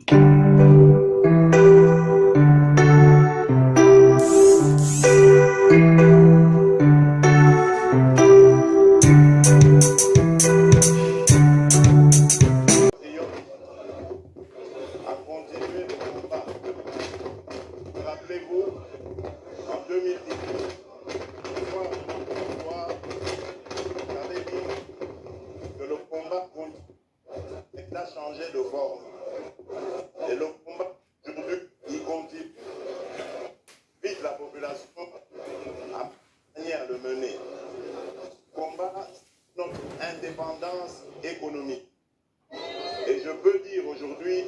À continuer le combat. Rappelez-vous, en 2018, j'avais dit que le combat a changé de forme. Et le combat aujourd'hui, il continue. Vite la population à manière de mener. Combat notre indépendance économique. Et je peux dire aujourd'hui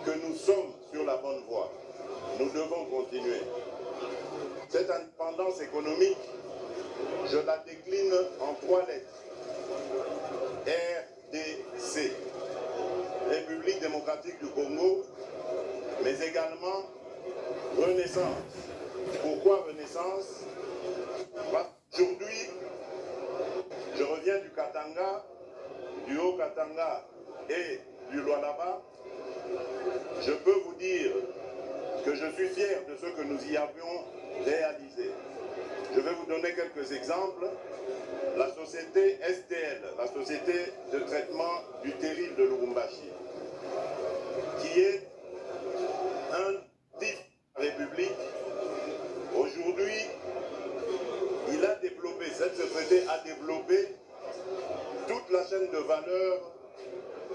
que nous sommes sur la bonne voie. Nous devons continuer. Cette indépendance économique, je la décline en 3 lettres. RDC, République démocratique du Congo, mais également Renaissance. Pourquoi Renaissance? Parce qu'aujourd'hui, je reviens du Katanga, du Haut-Katanga et du Lualaba. Je peux vous dire que je suis fier de ce que nous y avions réalisé. Je vais vous donner quelques exemples. La société STL, la société de traitement du terril de Lubumbashi, qui est un type de la République, aujourd'hui, cette société a développé toute la chaîne de valeur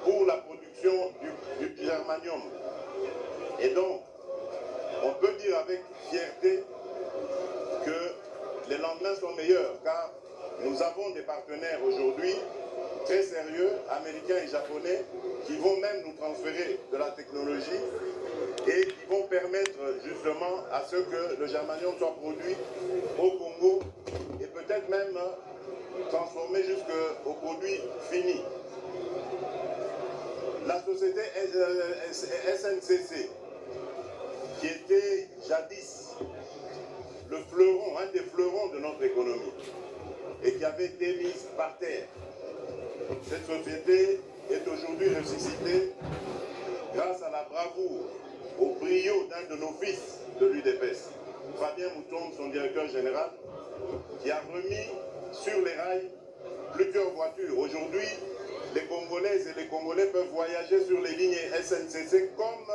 pour la production du germanium. Et donc, on peut dire avec fierté que les lendemains sont meilleurs, car nous avons des partenaires aujourd'hui très sérieux, américains et japonais, qui vont même nous transférer de la technologie et qui vont permettre justement à ce que le germanium soit produit au Congo et peut-être même transformé jusqu'au produit fini. La société SNCC, qui était jadis le fleuron, un des fleurons de notre économie, et qui avait été mise par terre. Cette société est aujourd'hui ressuscitée grâce à la bravoure, au brio d'un de nos fils de l'UDPS, Fabien Mouton, son directeur général, qui a remis sur les rails plusieurs voitures. Aujourd'hui, les Congolaises et les Congolais peuvent voyager sur les lignes SNCC comme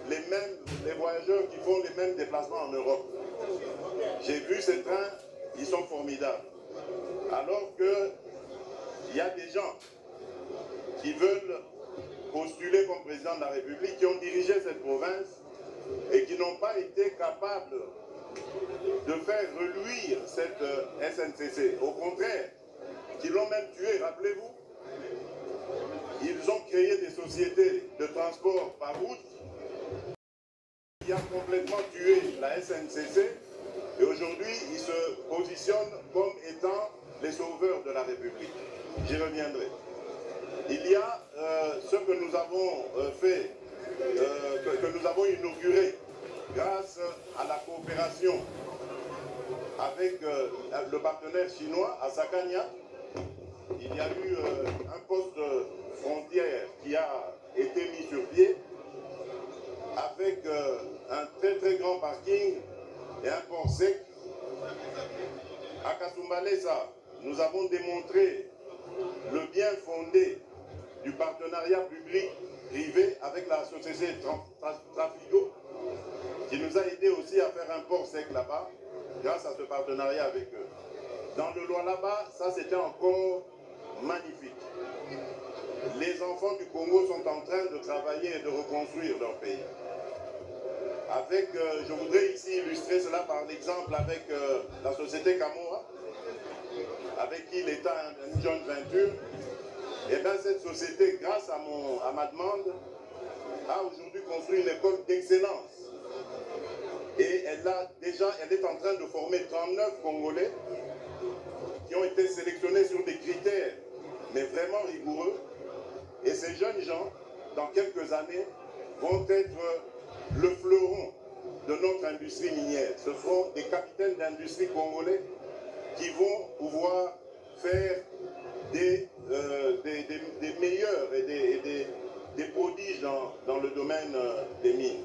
les voyageurs qui font les mêmes déplacements en Europe. J'ai vu ces trains, ils sont formidables. Alors qu'il y a des gens qui veulent postuler comme président de la République, qui ont dirigé cette province et qui n'ont pas été capables de faire reluire cette SNCC. Au contraire, qui l'ont même tué, rappelez-vous. Ils ont créé des sociétés de transport par route qui ont complètement tué la SNCC et aujourd'hui ils se positionnent comme étant les sauveurs de la République. J'y reviendrai. Il y a ce que nous avons fait, que nous avons inauguré grâce à la coopération avec le partenaire chinois à Sakania. Il y a eu un poste frontière qui a été mis sur pied avec un très très grand parking et un port sec. À Kasumbalesa, nous avons démontré le bien fondé du partenariat public-privé avec la société Trafigo, qui nous a aidé aussi à faire un port sec là-bas, grâce à ce partenariat avec eux. Dans le Lualaba, ça c'était encore magnifique. Les enfants du Congo sont en train de travailler et de reconstruire leur pays. Je voudrais ici illustrer cela par l'exemple avec la société Camora, avec qui l'État a une joint venture. Et bien cette société, grâce à ma demande, a aujourd'hui construit une école d'excellence. Et elle est en train de former 39 Congolais qui ont été sélectionnés sur des critères, mais vraiment rigoureux. Et ces jeunes gens, dans quelques années, vont être le fleuron de notre industrie minière. Ce seront des capitaines d'industrie congolais qui vont pouvoir faire des meilleurs et des prodiges dans le domaine des mines.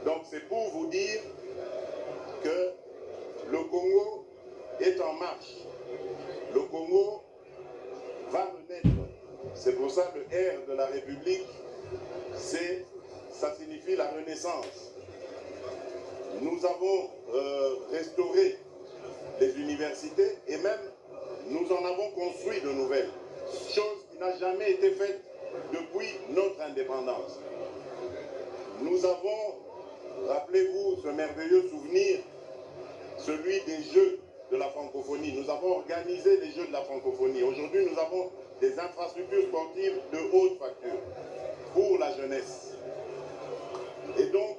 Donc c'est pour vous dire que le Congo est en marche. Le Congo va renaître. C'est pour ça que le R de la République, ça signifie la renaissance. Nous avons restauré les universités et même nous en avons construit de nouvelles, chose qui n'a jamais été faite depuis notre indépendance. Nous avons, rappelez-vous ce merveilleux souvenir, celui des Jeux de la francophonie. Nous avons organisé les Jeux de la francophonie. Aujourd'hui, nous avons des infrastructures sportives de haute facture pour la jeunesse. Et donc,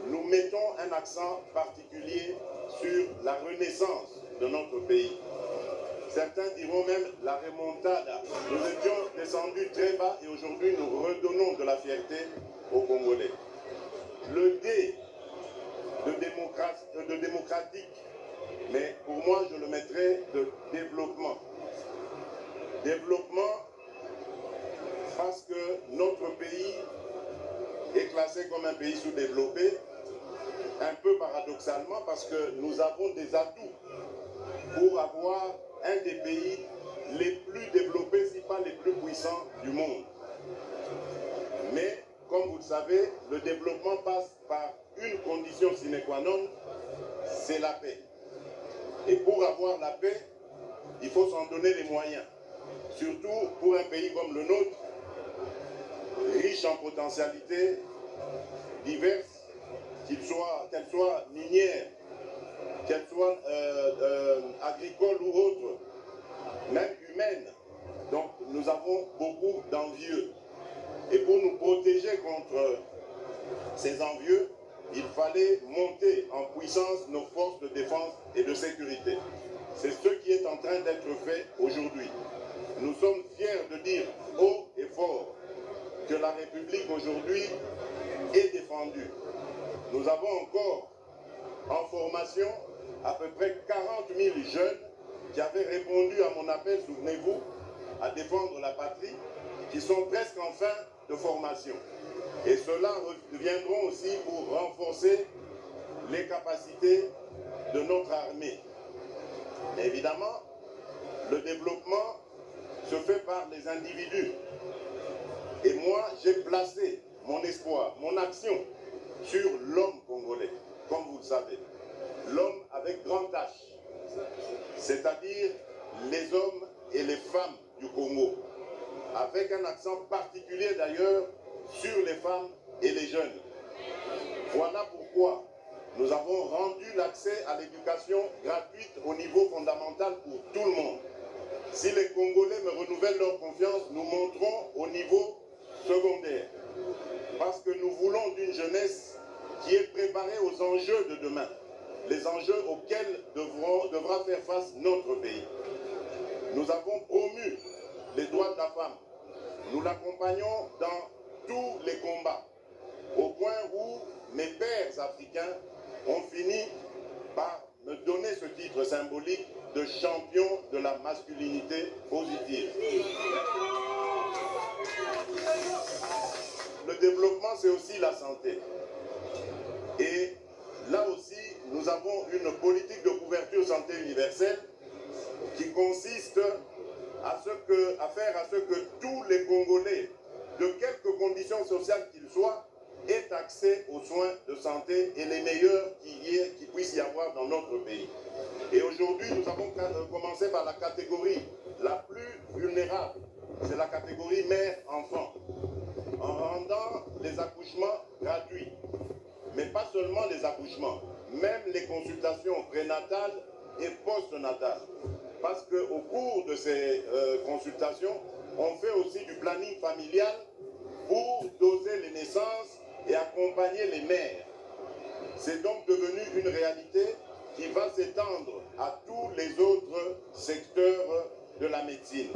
nous mettons un accent particulier sur la renaissance de notre pays. Certains diront même la remontada. Nous étions descendus très bas et aujourd'hui nous redonnons de la fierté aux Congolais. Le D de démocratique, mais pour moi je le mettrais de développement. Développement parce que notre pays est classé comme un pays sous-développé, un peu paradoxalement parce que nous avons des atouts pour avoir un des pays les plus développés, si pas les plus puissants du monde. Mais, comme vous le savez, le développement passe par une condition sine qua non, c'est la paix. Et pour avoir la paix, il faut s'en donner les moyens. Surtout pour un pays comme le nôtre, riche en potentialités diverses, qu'elles soient minières, qu'elles soient agricoles ou autres, même humaines. Donc nous avons beaucoup d'envieux. Et pour nous protéger contre ces envieux, il fallait monter en puissance nos forces de défense et de sécurité. C'est ce qui est en train d'être fait aujourd'hui. Nous sommes fiers de dire haut et fort que la République aujourd'hui est défendue. Nous avons encore en formation à peu près 40 000 jeunes qui avaient répondu à mon appel, souvenez-vous, à défendre la patrie, qui sont presque en fin de formation. Et ceux-là reviendront aussi pour renforcer les capacités de notre armée. Mais évidemment, le développement se fait par les individus. Et moi, j'ai placé mon espoir, mon action sur l'homme congolais, comme vous le savez. L'homme avec grand H, c'est-à-dire les hommes et les femmes du Congo, avec un accent particulier d'ailleurs sur les femmes et les jeunes. Voilà pourquoi nous avons rendu l'accès à l'éducation gratuite au niveau fondamental pour tout le monde. Si les Congolais me renouvellent leur confiance, nous monterons au niveau secondaire. Parce que nous voulons d'une jeunesse qui est préparée aux enjeux de demain, les enjeux auxquels devra faire face notre pays. Nous avons promu les droits de la femme. Nous l'accompagnons dans tous les combats, au point où mes pères africains ont fini par me donner ce titre symbolique de champion de la masculinité positive. Le développement, c'est aussi la santé. Et là aussi, nous avons une politique de couverture santé universelle qui consiste à faire à ce que tous les Congolais, de quelque condition sociale qu'ils soient, aient accès aux soins de santé et les meilleurs qui puisse y avoir dans notre pays. Et aujourd'hui, nous avons commencé par la catégorie la plus vulnérable, c'est la catégorie mère-enfant, en rendant les accouchements gratuits. Mais pas seulement les accouchements, même les consultations prénatales et postnatales. Parce qu'au cours de ces consultations, on fait aussi du planning familial pour doser les naissances et accompagner les mères. C'est donc devenu une réalité qui va s'étendre à tous les autres secteurs de la médecine.